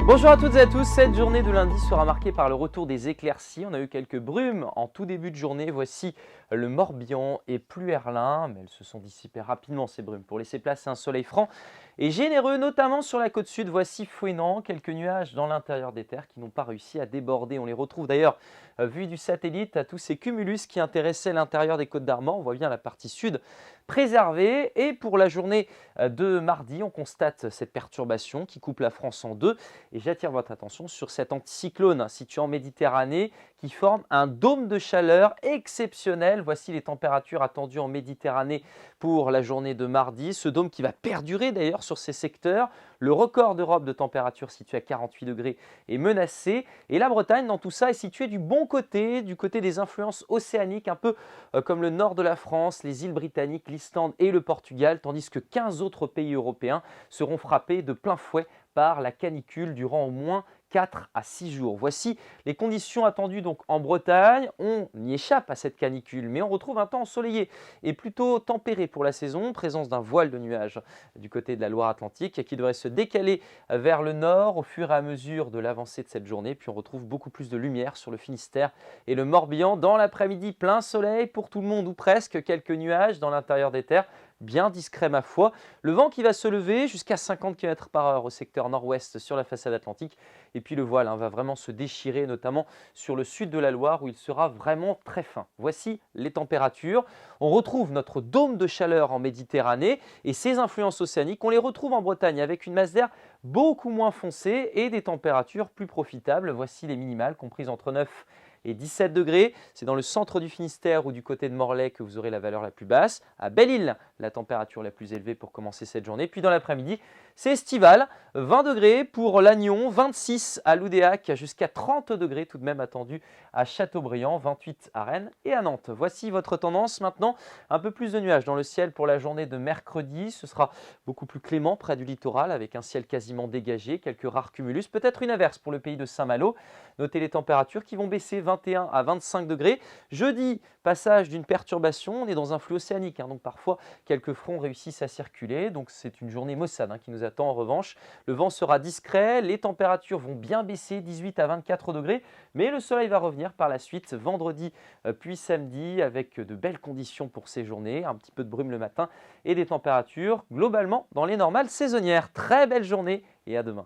Bonjour à toutes et à tous, cette journée de lundi sera marquée par le retour des éclaircies. On a eu quelques brumes en tout début de journée. Voici le Morbihan et Pluerlin, mais elles se sont dissipées rapidement ces brumes pour laisser place à un soleil franc et généreux, notamment sur la côte sud. Voici Fouesnant, quelques nuages dans l'intérieur des terres qui n'ont pas réussi à déborder. On les retrouve d'ailleurs, vus du satellite, à tous ces cumulus qui intéressaient l'intérieur des Côtes d'Armor. On voit bien la partie sud préservée. Et pour la journée de mardi, on constate cette perturbation qui coupe la France en deux. Et j'attire votre attention sur cet anticyclone situé en Méditerranée qui forme un dôme de chaleur exceptionnel. Voici les températures attendues en Méditerranée pour la journée de mardi. Ce dôme qui va perdurer d'ailleurs sur ces secteurs. Le record d'Europe de température situé à 48 degrés est menacé. Et la Bretagne, dans tout ça, est située du bon côté, du côté des influences océaniques, un peu comme le nord de la France, les îles britanniques, l'Islande et le Portugal, tandis que 15 autres pays européens seront frappés de plein fouet par la canicule durant au moins 4 à 6 jours. Voici les conditions attendues donc en Bretagne. On y échappe à cette canicule, mais on retrouve un temps ensoleillé et plutôt tempéré pour la saison. Présence d'un voile de nuages du côté de la Loire-Atlantique qui devrait se décaler vers le nord au fur et à mesure de l'avancée de cette journée. Puis on retrouve beaucoup plus de lumière sur le Finistère et le Morbihan. Dans l'après-midi, plein soleil pour tout le monde ou presque. Quelques nuages dans l'intérieur des terres. Bien discret ma foi. Le vent qui va se lever jusqu'à 50 km/h au secteur nord-ouest sur la façade atlantique. Et puis le voile va vraiment se déchirer, notamment sur le sud de la Loire où il sera vraiment très fin. Voici les températures. On retrouve notre dôme de chaleur en Méditerranée et ses influences océaniques. On les retrouve en Bretagne avec une masse d'air beaucoup moins foncée et des températures plus profitables. Voici les minimales comprises entre 9 et 17 degrés. C'est dans le centre du Finistère ou du côté de Morlaix que vous aurez la valeur la plus basse. À Belle-Île, la température la plus élevée pour commencer cette journée. Puis dans l'après-midi, c'est estival. 20 degrés pour Lannion, 26 à Loudéac, jusqu'à 30 degrés tout de même attendu à Châteaubriand, 28 à Rennes et à Nantes. Voici votre tendance maintenant. Un peu plus de nuages dans le ciel pour la journée de mercredi. Ce sera beaucoup plus clément près du littoral avec un ciel quasiment dégagé, quelques rares cumulus, peut-être une averse pour le pays de Saint-Malo. Notez les températures qui vont baisser 21 à 25 degrés. Jeudi, passage d'une perturbation. On est dans un flux océanique, donc parfois quelques fronts réussissent à circuler. Donc c'est une journée maussade qui nous attend en revanche. Le vent sera discret, les températures vont bien baisser, 18 à 24 degrés. Mais le soleil va revenir par la suite, vendredi puis samedi, avec de belles conditions pour ces journées. Un petit peu de brume le matin et des températures globalement dans les normales saisonnières. Très belle journée et à demain.